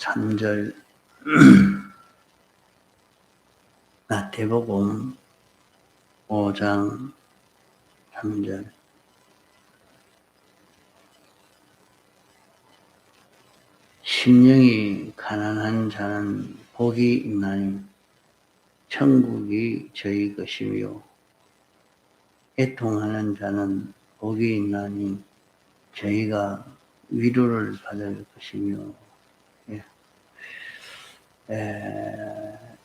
3절 마태복음 5장 3절 심령이 가난한 자는 복이 있나니 천국이 저희 것이며 애통하는 자는 복이 있나니 저희가 위로를 받을 것이며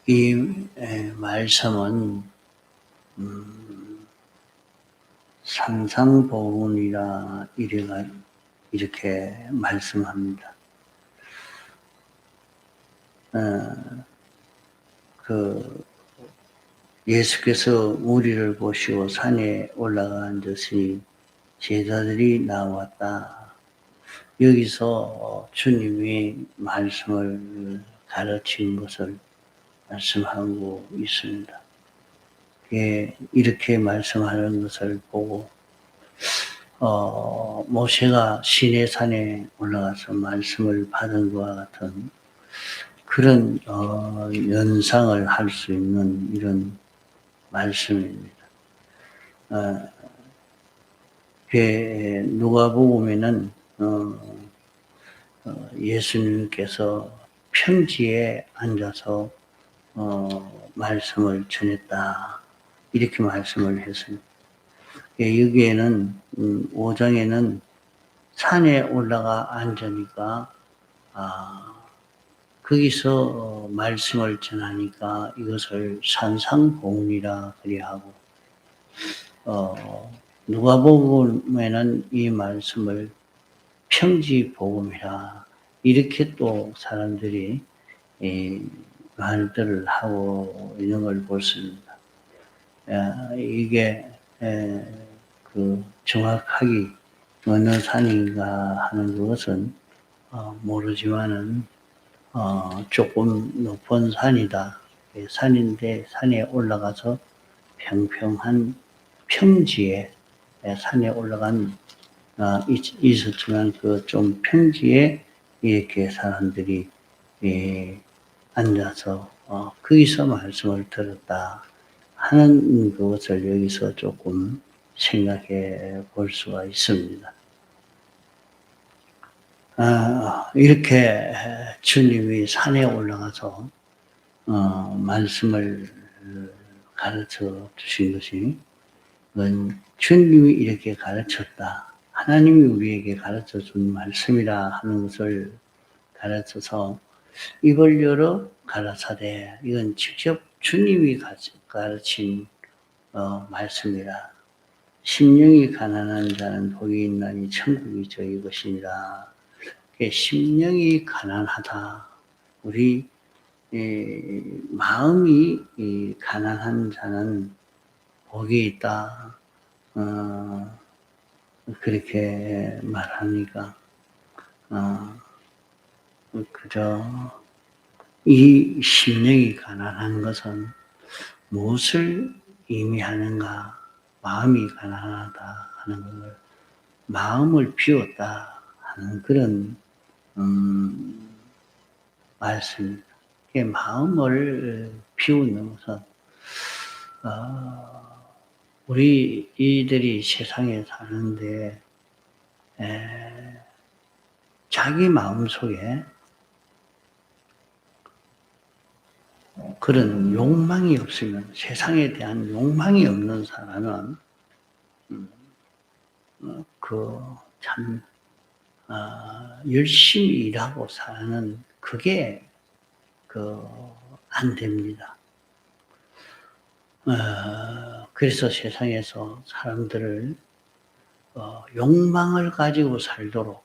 이 말씀은 산상보훈이라 이렇게 말씀합니다. 예수께서 우리를 보시고 산에 올라가 앉으시니 제자들이 나왔다. 여기서 주님이 말씀을 가르친 것을 말씀하고 있습니다. 이렇게 말씀하는 것을 보고 모세가 시내산에 올라가서 말씀을 받은 것과 같은 그런 연상을 할 수 있는 이런 말씀입니다. 누가복음에는 예수님께서 평지에 앉아서 말씀을 전했다 이렇게 말씀을 했습니다. 여기에는 5장에는 산에 올라가 앉으니까 거기서 말씀을 전하니까 이것을 산상보훈이라 그리하고 누가복음에는 이 말씀을 평지복음이라 이렇게 또 사람들이 말들을 하고 있는 걸 보십니다. 이게 정확하게 어느 산인가 하는 것은 모르지만은 조금 높은 산이다. 산인데 산에 올라가서 평평한 평지에 산에 올라간 있었지만 그 좀 평지에 이렇게 사람들이 앉아서 거기서 말씀을 들었다 하는 것을 여기서 조금 생각해 볼 수가 있습니다. 이렇게 주님이 산에 올라가서 말씀을 가르쳐 주신 것이 주님이 이렇게 가르쳤다. 하나님이 우리에게 가르쳐 준 말씀이라 하는 것을 가르쳐서 입을 열어 가라사대 이건 직접 주님이 가르친 말씀이라. 심령이 가난한 자는 복이 있나니 천국이 저희 것이니라. 심령이 가난하다. 우리 마음이 가난한 자는 복이 있다. 그렇게 말하니까 그저 이 심령이 가난한 것은 무엇을 의미하는가? 마음이 가난하다 하는 것을 마음을 비웠다 하는 그런 말씀입니다. 마음을 비우는 것은 우리 이들이 세상에 사는데 자기 마음속에 그런 욕망이 없으면 세상에 대한 욕망이 없는 사람은 참 열심히 일하고 사는 그게 안 됩니다. 그래서 세상에서 사람들을 욕망을 가지고 살도록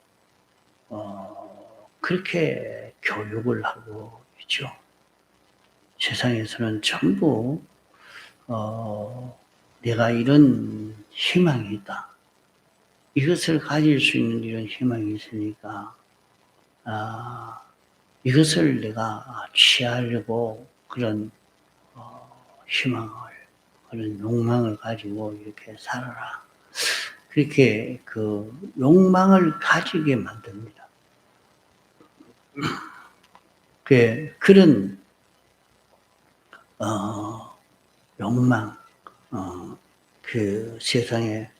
그렇게 교육을 하고 있죠. 세상에서는 전부 내가 이런 희망이 있다. 이것을 가질 수 있는 이런 희망이 있으니까 이것을 내가 취하려고 그런 희망을 그런 욕망을 가지고 이렇게 살아라. 그렇게 그 욕망을 가지게 만듭니다. 그런 욕망, 그 세상에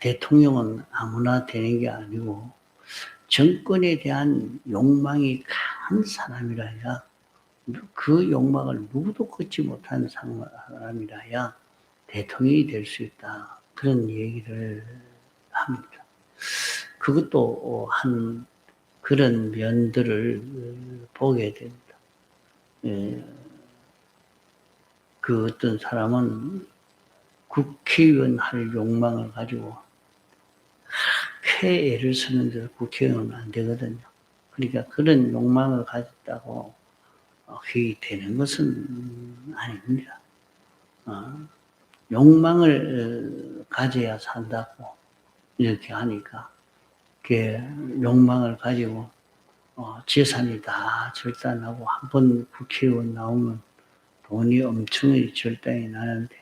대통령은 아무나 되는 게 아니고 정권에 대한 욕망이 강한 사람이라야 그 욕망을 누구도 걷지 못한 사람이라야 대통령이 될 수 있다. 그런 얘기를 합니다. 그것도 한 그런 면들을 보게 됩니다. 그 어떤 사람은 국회의원 할 욕망을 가지고 그렇게 애를 쓰는데도 국회의원은 안 되거든요. 그러니까 그런 욕망을 가졌다고 그게 되는 것은 아닙니다. 욕망을 가져야 산다고 이렇게 하니까 그 욕망을 가지고 재산이 다 절단하고 한 번 국회의원 나오면 돈이 엄청나게 절단이 나는데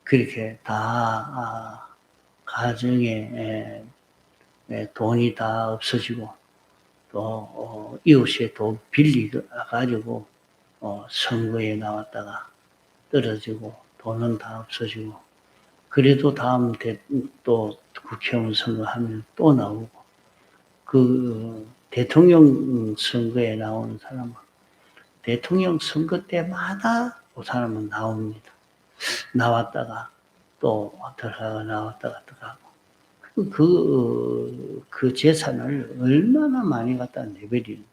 그렇게 다 가정에 돈이 다 없어지고 또 이웃에 돈 빌려가지고 선거에 나왔다가 떨어지고 돈은 다 없어지고 그래도 다음 또 국회의원 선거하면 또 나오고 그 대통령 선거에 나오는 사람은 대통령 선거 때마다 그 사람은 나옵니다. 나왔다가 또 들어가고 나왔다가 들어가고 그 재산을 얼마나 많이 갖다 내버리는데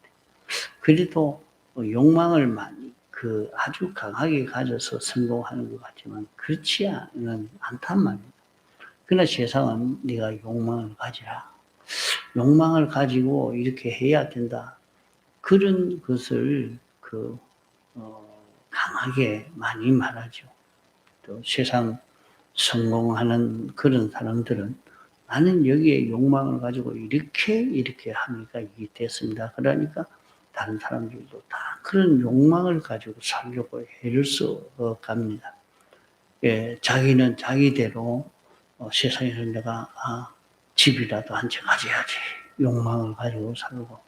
그래도 욕망을 많이 아주 강하게 가져서 성공하는 것 같지만 그렇지 않단 말입니다. 그러나 세상은 네가 욕망을 가지라. 욕망을 가지고 이렇게 해야 된다. 그런 것을 강하게 많이 말하죠. 또 세상 성공하는 그런 사람들은 나는 여기에 욕망을 가지고 이렇게 하니까 이게 됐습니다. 그러니까 다른 사람들도 다 그런 욕망을 가지고 살려고 애를 써갑니다. 자기는 자기대로 세상에서 내가 집이라도 한 채 가져야지 욕망을 가지고 살고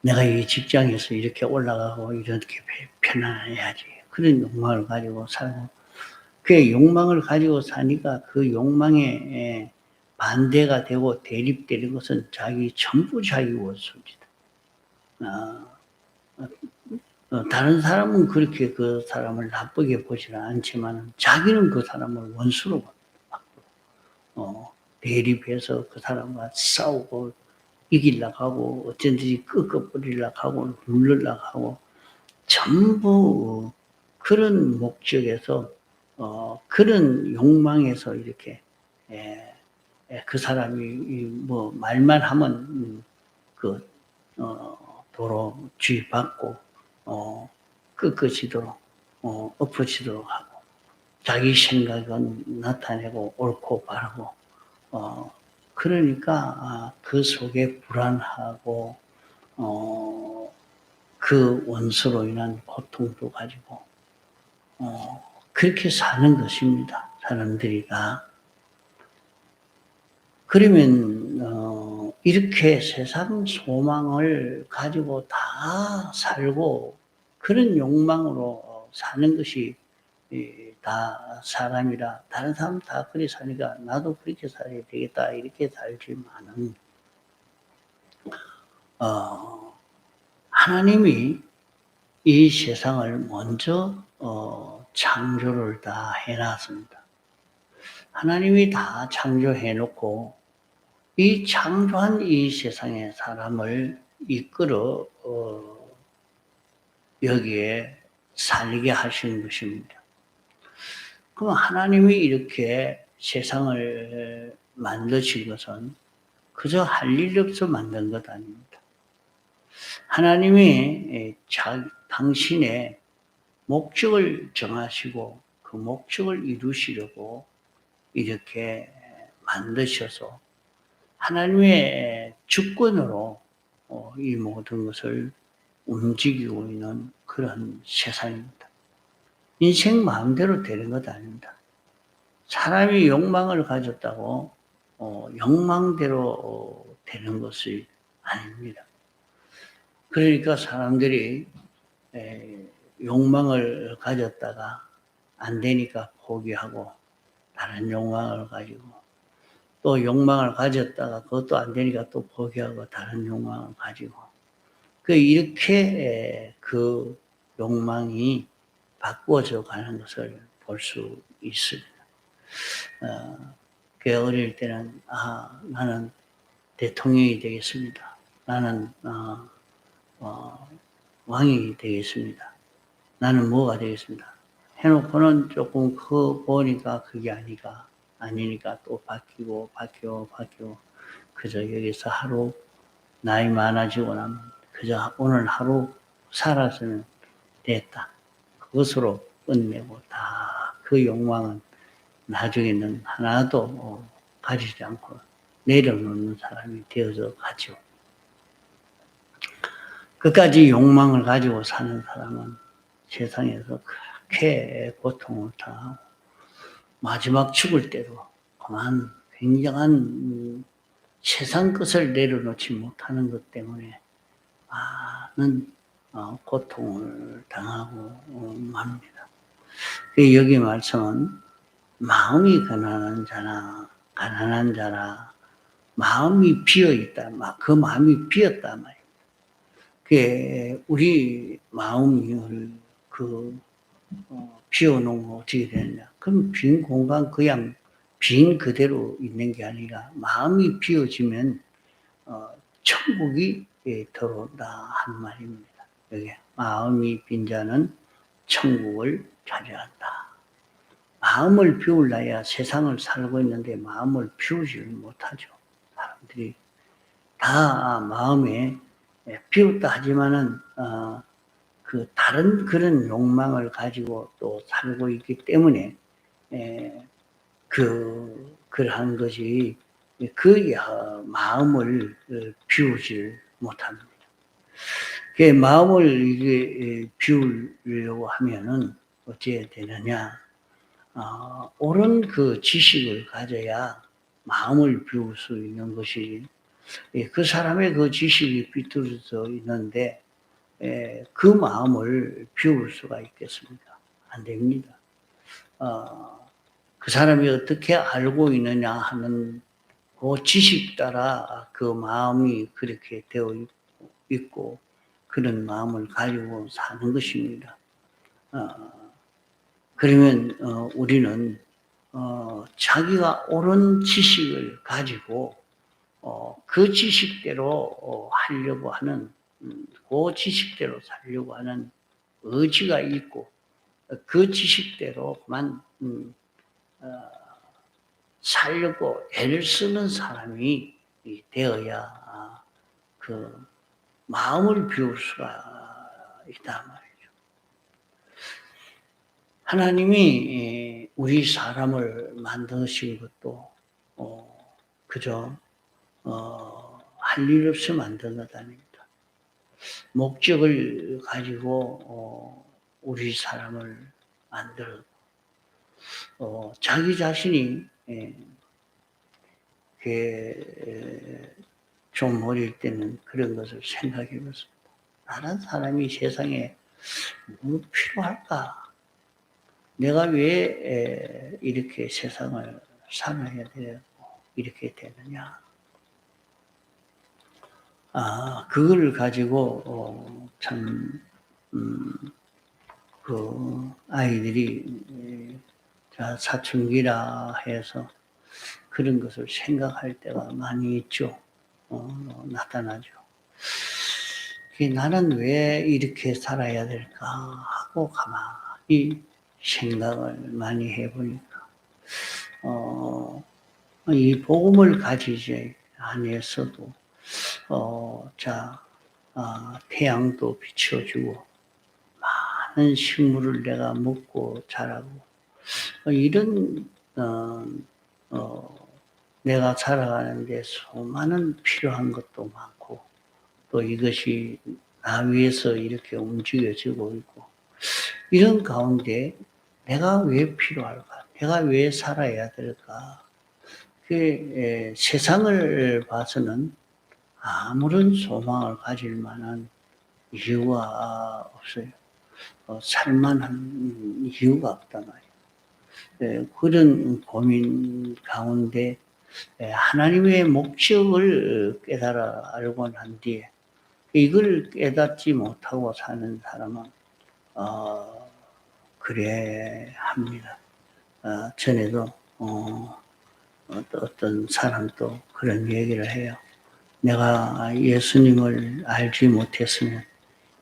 내가 이 직장에서 이렇게 올라가고 이렇게 편안해야지 그런 욕망을 가지고 살고 그 욕망을 가지고 사니까 그 욕망에 반대가 되고 대립되는 것은 전부 자기 원수입니다. 다른 사람은 그렇게 그 사람을 나쁘게 보지는 않지만 자기는 그 사람을 원수로 대립해서 그 사람과 싸우고 이기려고 하고 어쩐지 끄끄뿌리려고 하고 누르려고 하고 전부 그런 목적에서 그런 욕망에서 이렇게 그 사람이 뭐 말만 하면 도로 주의받고 끄끄지도록 엎어지도록 하고 자기 생각은 나타내고 옳고 바르고 그러니까 그 속에 불안하고 그 원수로 인한 고통도 가지고 그렇게 사는 것입니다. 사람들이 다. 그러면 이렇게 세상 소망을 가지고 다 살고 그런 욕망으로 사는 것이 다 사람이라 다른 사람 다 그렇게 사니까 나도 그렇게 살아야 되겠다 이렇게 살지만은 하나님이 이 세상을 먼저 창조를 다 해놨습니다. 하나님이 다 창조해 놓고 이 창조한 이 세상에 사람을 이끌어 여기에 살게 하시는 것입니다. 그럼 하나님이 이렇게 세상을 만드신 것은 그저 할 일 없어 만든 것 아닙니다. 하나님이 당신의 목적을 정하시고 그 목적을 이루시려고 이렇게 만드셔서 하나님의 주권으로 이 모든 것을 움직이고 있는 그런 세상입니다. 인생 마음대로 되는 것 아닙니다. 사람이 욕망을 가졌다고 욕망대로 되는 것이 아닙니다. 그러니까 사람들이 욕망을 가졌다가 안 되니까 포기하고 다른 욕망을 가지고, 또 욕망을 가졌다가 그것도 안 되니까 또 포기하고 다른 욕망을 가지고, 이렇게 그 욕망이 바꾸어져 가는 것을 볼 수 있습니다. 어릴 때는 나는 대통령이 되겠습니다. 나는 왕이 되겠습니다. 나는 뭐가 되겠습니다. 해놓고는 조금 보니까 그게 아니니까 또 바뀌고 그저 여기서 하루 나이 많아지고 나면 그저 오늘 하루 살아서는 됐다. 그것으로 끝내고 다 그 욕망은 나중에는 하나도 가지지 않고 내려놓는 사람이 되어서 가죠. 끝까지 욕망을 가지고 사는 사람은 세상에서 그렇게 고통을 당하고 마지막 죽을 때도 그만 굉장한 세상 것을 내려놓지 못하는 것 때문에 많은 고통을 당하고 맙니다. 여기 말씀은 마음이 가난한 자라 마음이 비어있다. 그 마음이 비었다 말입니다. 우리 마음이 비워놓으면 어떻게 되느냐. 그럼 빈 공간 그냥 빈 그대로 있는 게 아니라 마음이 비워지면 천국이 들어온다 하는 말입니다. 여기 마음이 빈 자는 천국을 차지한다. 마음을 비우려야 세상을 살고 있는데 마음을 비우지를 못하죠. 사람들이 다 마음에 비웠다 하지만은 다른 그런 욕망을 가지고 또 살고 있기 때문에 그러한 것이 마음을 비우질 못합니다. 마음을 비우려고 하면은 어찌해야 되느냐? 옳은 그 지식을 가져야 마음을 비울 수 있는 것이, 그 사람의 그 지식이 비뚤어져 있는데 그 마음을 비울 수가 있겠습니까? 안 됩니다. 그 사람이 어떻게 알고 있느냐 하는 그 지식 따라 그 마음이 그렇게 되어 있고 그런 마음을 가지고 사는 것입니다. 그러면 우리는 자기가 옳은 지식을 가지고 그 지식대로 하려고 하는, 그 지식대로 살려고 하는 의지가 있고 그 지식대로만 살려고 애를 쓰는 사람이 되어야 그 마음을 비울 수가 있단 말이죠. 하나님이 우리 사람을 만드신 것도 그저 할 일 없이 만든 것 아닙니다. 목적을 가지고 우리 사람을 만들었고 자기 자신이 좀 어릴 때는 그런 것을 생각해 봤습니다. 다른 사람이 세상에 뭐 필요할까? 내가 왜 이렇게 세상을 살아야 되고 이렇게 되느냐? 그걸 가지고 그 아이들이 사춘기라 해서 그런 것을 생각할 때가 많이 있죠. 나타나죠. 나는 왜 이렇게 살아야 될까 하고 가만히 생각을 많이 해보니까 이 복음을 가지지 아니했어도 태양도 비춰주고 많은 식물을 내가 먹고 자라고 이런 내가 살아가는데 수많은 필요한 것도 많고 또 이것이 나 위해서 이렇게 움직여지고 있고 이런 가운데 내가 왜 필요할까? 내가 왜 살아야 될까? 세상을 봐서는 아무런 소망을 가질 만한 이유가 없어요. 살만한 이유가 없단 말이에요. 그런 고민 가운데 하나님의 목적을 깨달아 알고 난 뒤에 이걸 깨닫지 못하고 사는 사람은 그래 합니다. 전에도 어떤 사람도 그런 얘기를 해요. 내가 예수님을 알지 못했으면,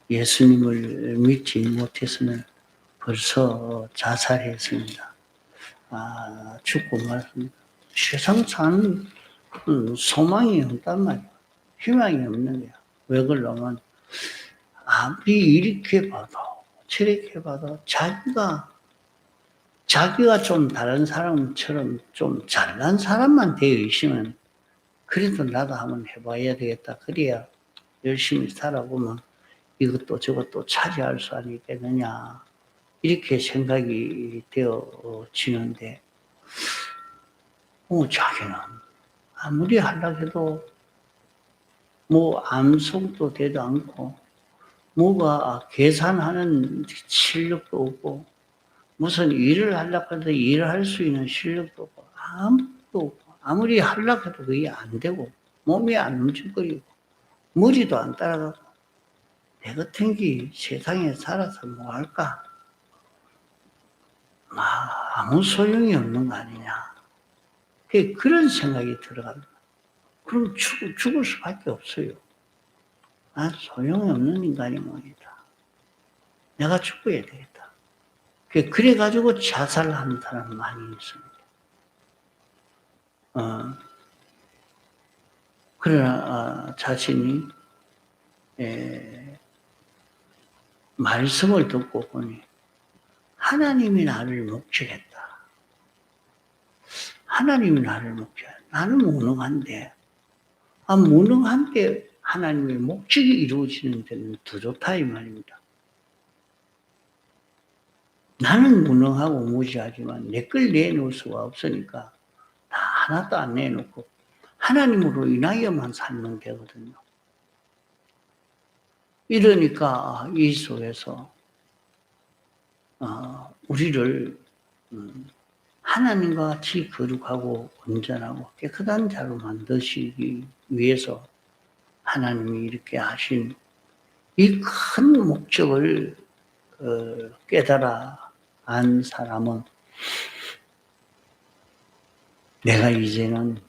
예수님을 믿지 못했으면 벌써 자살했습니다. 죽고 말습니다. 세상 사는 소망이 없단 말이야. 희망이 없는 거야. 왜 그러냐면 아무리 이렇게 봐도 저렇게 봐도 자기가 좀 다른 사람처럼 좀 잘난 사람만 되어 있으면 그래도 나도 한번 해봐야 되겠다. 그래야 열심히 살아보면 이것도 저것도 차지할 수 있겠느냐. 이렇게 생각이 되어지는데 자기는 아무리 하려고 해도 암송도 되도 않고 뭐가 계산하는 실력도 없고 무슨 일을 하려고 해도 일을 할 수 있는 실력도 없고 아무것도 없고 아무리 하려고 해도 그게 안 되고 몸이 안 움직이고 머리도 안 따라가고 내 같은 게 세상에 살아서 뭐 할까? 아무 소용이 없는 거 아니냐. 그런 생각이 들어갑니다. 그럼 죽을 수밖에 없어요. 소용이 없는 인간이 뭐이다. 내가 죽어야 되겠다. 그래가지고 자살하는 사람 많이 있습니다. 그러나 자신이 말씀을 듣고 보니 하나님이 나를 목적했다. 하나님이 나를 목적했다. 나는 무능한데 무능한데 하나님의 목적이 이루어지는 데는 더 좋다 이 말입니다. 나는 무능하고 무지하지만 내 걸 내놓을 수가 없으니까 다 하나도 안 내놓고 하나님으로 인하여만 살면 되거든요. 이러니까 이 속에서 우리를 하나님과 같이 거룩하고 온전하고 깨끗한 자로 만드시기 위해서 하나님이 이렇게 하신 이 큰 목적을 깨달아 안 사람은 내가 이제는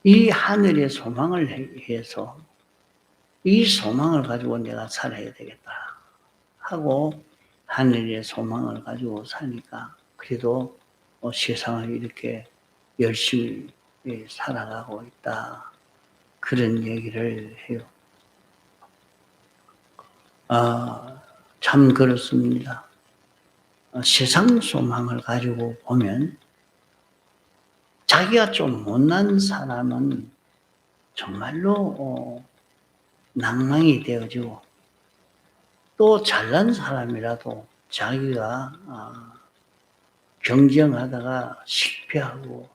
이 하늘의 소망을 해서 이 소망을 가지고 내가 살아야 되겠다 하고 하늘의 소망을 가지고 사니까 그래도 세상을 이렇게 열심히 살아가고 있다. 그런 얘기를 해요. 참 그렇습니다. 세상 소망을 가지고 보면 자기가 좀 못난 사람은 정말로 낭망이 되어지고 또 잘난 사람이라도 자기가 경쟁하다가 실패하고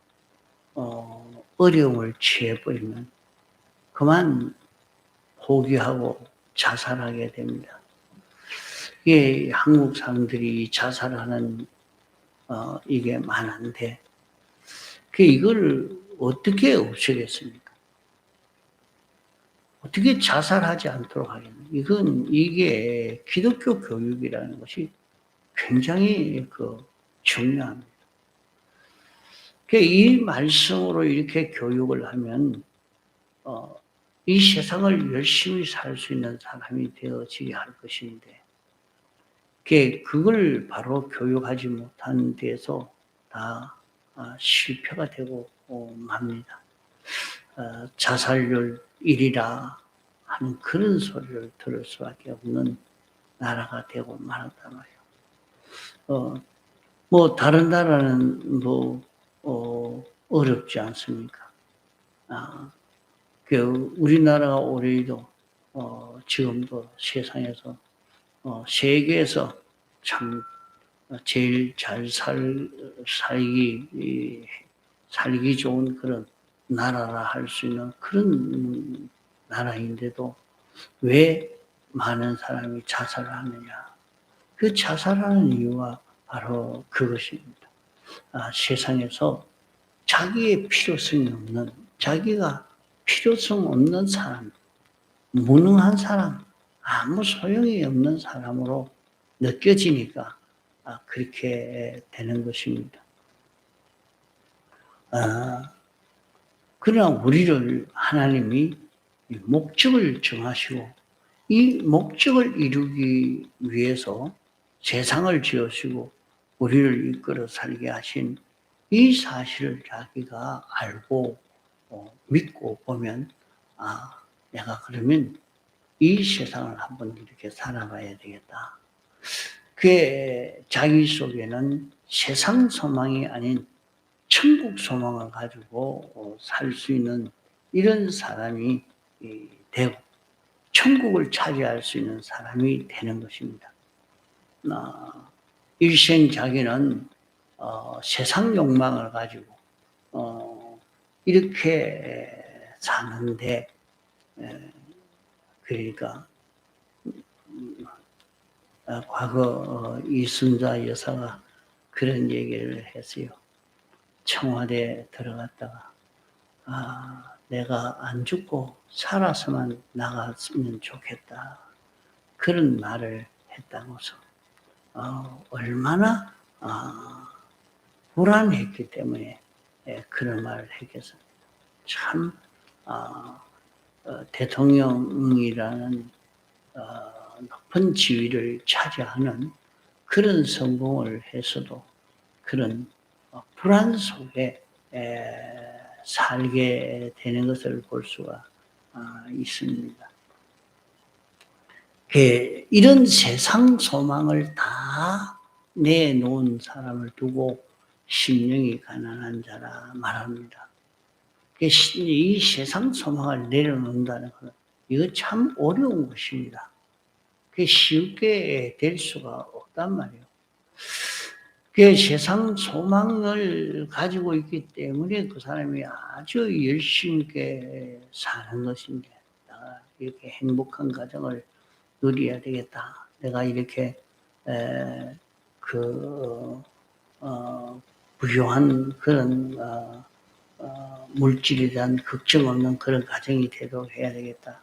어려움을 취해버리면 그만 포기하고 자살하게 됩니다. 이게 한국 사람들이 자살하는 이게 많은데 이걸 어떻게 없애겠습니까? 어떻게 자살하지 않도록 하겠냐? 이게 기독교 교육이라는 것이 굉장히 중요합니다. 이 말씀으로 이렇게 교육을 하면 이 세상을 열심히 살 수 있는 사람이 되어지게 할 것인데 그걸 바로 교육하지 못한 데서 다 실패가 되고 맙니다. 자살률 1이라 하는 그런 소리를 들을 수밖에 없는 나라가 되고 말았단 말이에요. 다른 나라는 어렵지 않습니까? 우리나라가 올해도 지금도 세상에서 세계에서 참 제일 잘 살기 좋은 그런 나라라 할 수 있는 그런 나라인데도 왜 많은 사람이 자살을 하느냐? 그 자살하는 이유가 바로 그것입니다. 세상에서 자기의 필요성이 없는, 자기가 필요성 없는 사람, 무능한 사람, 아무 소용이 없는 사람으로 느껴지니까 그렇게 되는 것입니다. 그러나 우리를 하나님이 목적을 정하시고 이 목적을 이루기 위해서 세상을 지으시고 우리를 이끌어 살게 하신 이 사실을 자기가 알고 믿고 보면 내가 그러면 이 세상을 한번 이렇게 살아봐야 되겠다. 그의 자기 속에는 세상 소망이 아닌 천국 소망을 가지고 살 수 있는 이런 사람이 되고 천국을 차지할 수 있는 사람이 되는 것입니다. 일생 자기는 세상 욕망을 가지고 이렇게 사는데 그러니까 과거 이순자 여사가 그런 얘기를 했어요. 청와대에 들어갔다가 내가 안 죽고 살아서만 나갔으면 좋겠다. 그런 말을 했다고서 얼마나 불안했기 때문에 그런 말을 했겠습니다. 참 대통령이라는 높은 지위를 차지하는 그런 성공을 해서도 그런 불안 속에 살게 되는 것을 볼 수가 있습니다. 이런 세상 소망을 다 내놓은 사람을 두고 심령이 가난한 자라 말합니다. 이 세상 소망을 내려놓는다는 것은 이거 참 어려운 것입니다. 그게 쉽게 될 수가 없단 말이에요. 세상 소망을 가지고 있기 때문에 그 사람이 아주 열심히 사는 것인데, 내가 이렇게 행복한 가정을 누려야 되겠다. 내가 이렇게 부유한 그런 물질에 대한 걱정 없는 그런 가정이 되도록 해야 되겠다.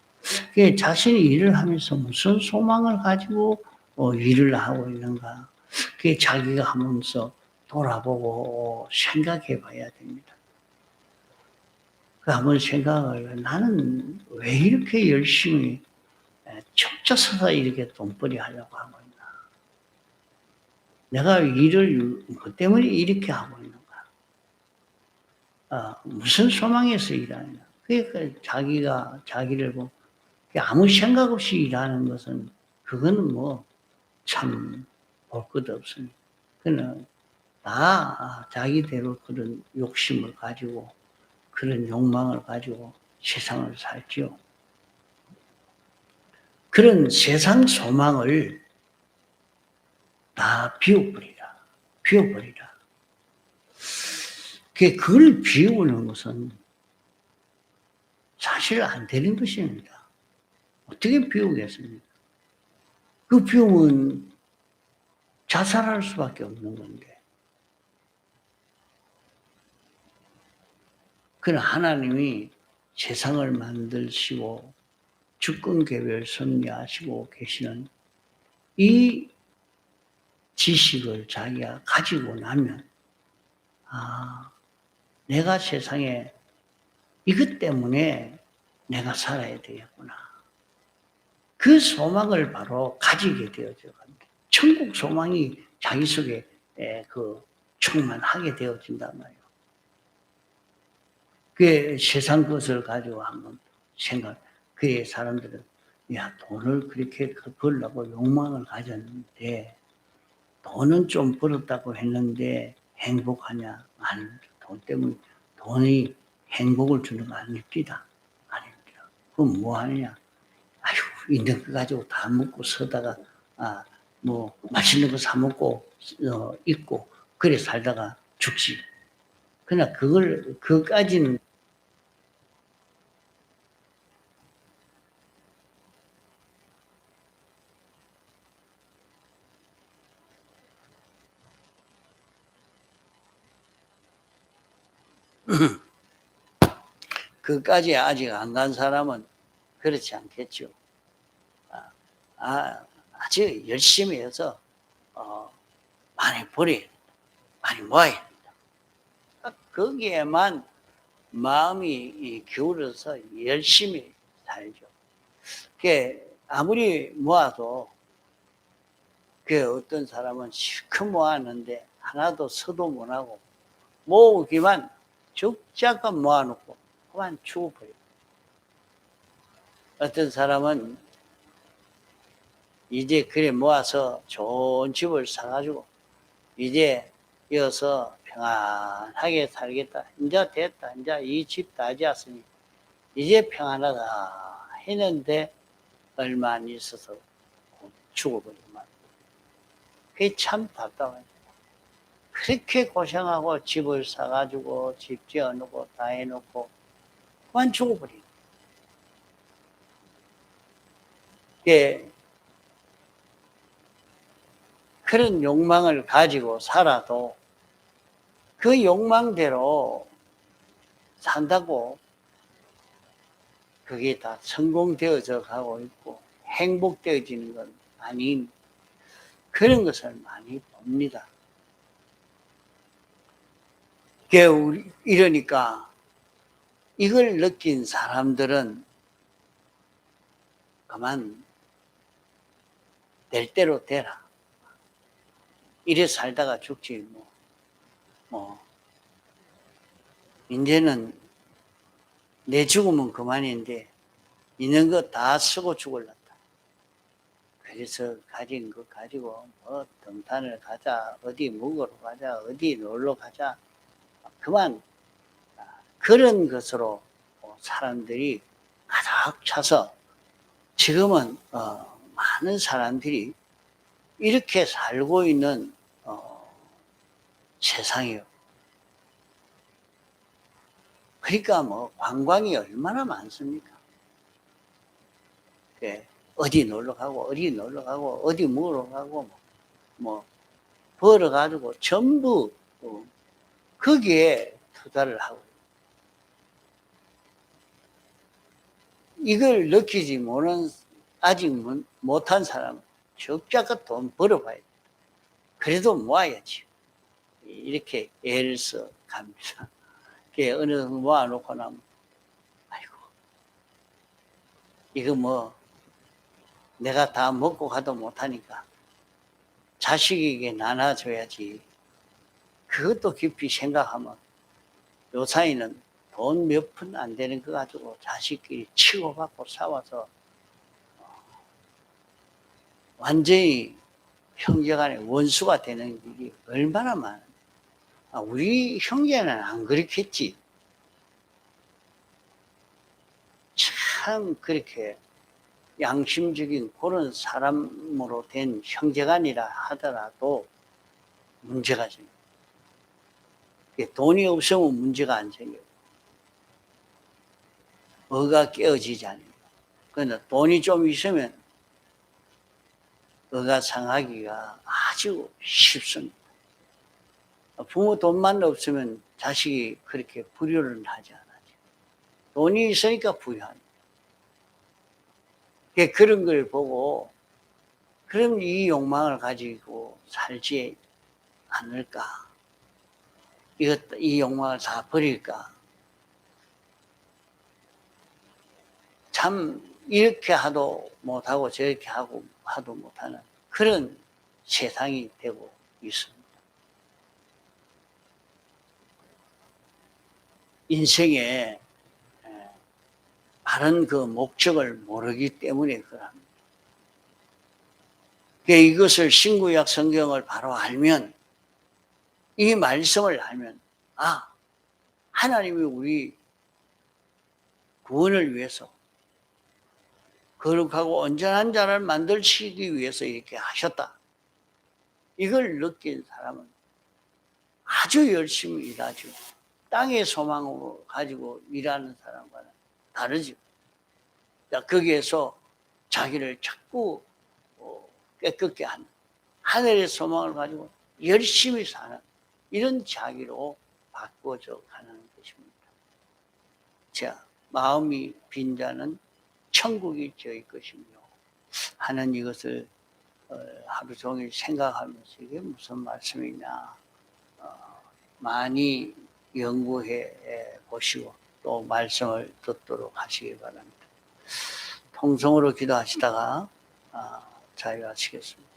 자신이 일을 하면서 무슨 소망을 가지고 일을 하고 있는가. 그게 자기가 하면서 돌아보고 생각해 봐야 됩니다. 한번 생각을 나는 왜 이렇게 열심히 척져서서 이렇게 돈벌이 하려고 하고 있나. 내가 일을 뭐 때문에 이렇게 하고 있는가. 무슨 소망에서 일하느냐. 그러니까 자기를 보고 아무 생각 없이 일하는 것은 그거는 뭐 참 볼 것도 없습니다. 그는 다 자기대로 그런 욕심을 가지고 그런 욕망을 가지고 세상을 살지요. 그런 세상 소망을 다 비워버리라. 그걸 비우는 것은 사실 안 되는 것입니다. 어떻게 비우겠습니까? 그 비우면 자살할 수밖에 없는 건데. 그러나 하나님이 세상을 만드시고 주권 계획을 섭리하시고 계시는 이 지식을 자기가 가지고 나면 내가 세상에 이것 때문에 내가 살아야 되겠구나. 그 소망을 바로 가지게 되어져 갑니다. 천국 소망이 자기 속에 충만하게 되어진단 말이에요. 세상 것을 가지고 한번 그의 사람들은 돈을 그렇게 벌려고 욕망을 가졌는데 돈은 좀 벌었다고 했는데 행복하냐? 아닙니다. 돈 때문에 돈이 행복을 주는 거 아닙니다. 아닙니다. 그럼 뭐 하느냐? 있는 거 가지고 다 먹고 서다가 뭐 맛있는 거 사 먹고 입고 그래 살다가 죽지. 그러나 그까지는 그까지 아직 안 간 사람은 그렇지 않겠죠. 아주 열심히 해서 많이 버려야 된다. 많이 모아야 된다. 거기에만 마음이 기울어서 열심히 살죠. 그게 아무리 모아도 그 어떤 사람은 실컷 모았는데 하나도 서도 못하고 모으기만 죽자껏 모아놓고 그만 죽어버려요. 어떤 사람은 이제 그래 모아서 좋은 집을 사가지고 이제 이어서 평안하게 살겠다. 이제 됐다. 이제 이 집 다 지었으니 이제 평안하다 했는데 얼마 안 있어서 죽어버리고 말. 그게 참 답답해요. 그렇게 고생하고 집을 사가지고 집 지어놓고 다 해놓고 그만 죽어버리고. 예, 그런 욕망을 가지고 살아도 그 욕망대로 산다고 그게 다 성공되어져 가고 있고 행복되어지는 건 아닌 그런 것을 많이 봅니다. 이러니까 이걸 느낀 사람들은 그만 될 대로 되라. 이래 살다가 죽지 이제는 내 죽으면 그만인데 있는 거 다 쓰고 죽을란다. 그래서 가진 거 가지고 등산을 가자, 어디 먹으러 가자, 어디 놀러 가자. 그만 그런 것으로 사람들이 가득 차서 지금은 많은 사람들이 이렇게 살고 있는 세상이요. 그러니까 관광이 얼마나 많습니까? 어디 놀러 가고 어디 놀러 가고 어디 먹으러 가고 벌어가지고 전부 거기에 투자를 하고 이걸 느끼지 아직 못한 사람은 적자껏 돈 벌어봐야 돼. 그래도 모아야지. 이렇게 애를 써 갑니다. 어느 정도 모아놓고 나면 아이고 이거 내가 다 먹고 가도 못하니까 자식에게 나눠줘야지. 그것도 깊이 생각하면 요사이는 돈 몇 푼 안 되는 거 가지고 자식끼리 치고받고 싸워서 완전히 형제간에 원수가 되는 일이 얼마나 많아. 우리 형제는 안 그렇겠지. 참 그렇게 양심적인 그런 사람으로 된 형제간이라 하더라도 문제가 생겨요. 돈이 없으면 문제가 안 생겨요. 어가 깨어지지 않아요. 그런데 돈이 좀 있으면 어가 상하기가 아주 쉽습니다. 부모 돈만 없으면 자식이 그렇게 불효를 하지 않아요. 돈이 있으니까 부유합니다. 그런 걸 보고 그럼 이 욕망을 가지고 살지 않을까? 이 욕망을 다 버릴까? 참 이렇게 하도 못하고 저렇게 하도 못하는 그런 세상이 되고 있습니다. 인생에 바른 그 목적을 모르기 때문에 그럽니다. 이것을 신구약 성경을 바로 알면 이 말씀을 알면 하나님이 우리 구원을 위해서 거룩하고 온전한 자를 만들시기 위해서 이렇게 하셨다. 이걸 느낀 사람은 아주 열심히 일하죠. 땅의 소망으로 가지고 일하는 사람과는 다르죠. 거기에서 자기를 자꾸 깨끗게 하는 하늘의 소망을 가지고 열심히 사는 이런 자기로 바꾸어져 가는 것입니다. 자, 마음이 빈 자는 천국이 저희 것이며 하는 이것을 하루 종일 생각하면서 이게 무슨 말씀이냐 많이 연구해 보시고 또 말씀을 듣도록 하시기 바랍니다. 통성으로 기도하시다가 자유하시겠습니다.